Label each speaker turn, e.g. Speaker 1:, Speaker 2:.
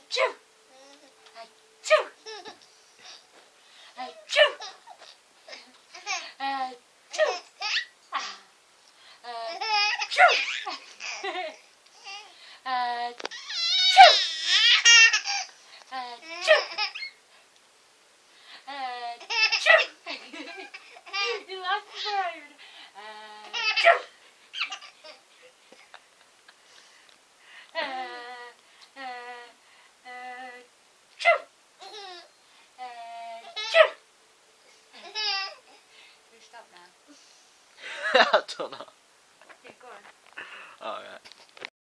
Speaker 1: Achoo! Achoo! Achoo! Achoo! Achoo! Achoo! Achoo! You lost the bird. Achoo! Stop now.
Speaker 2: I don't know.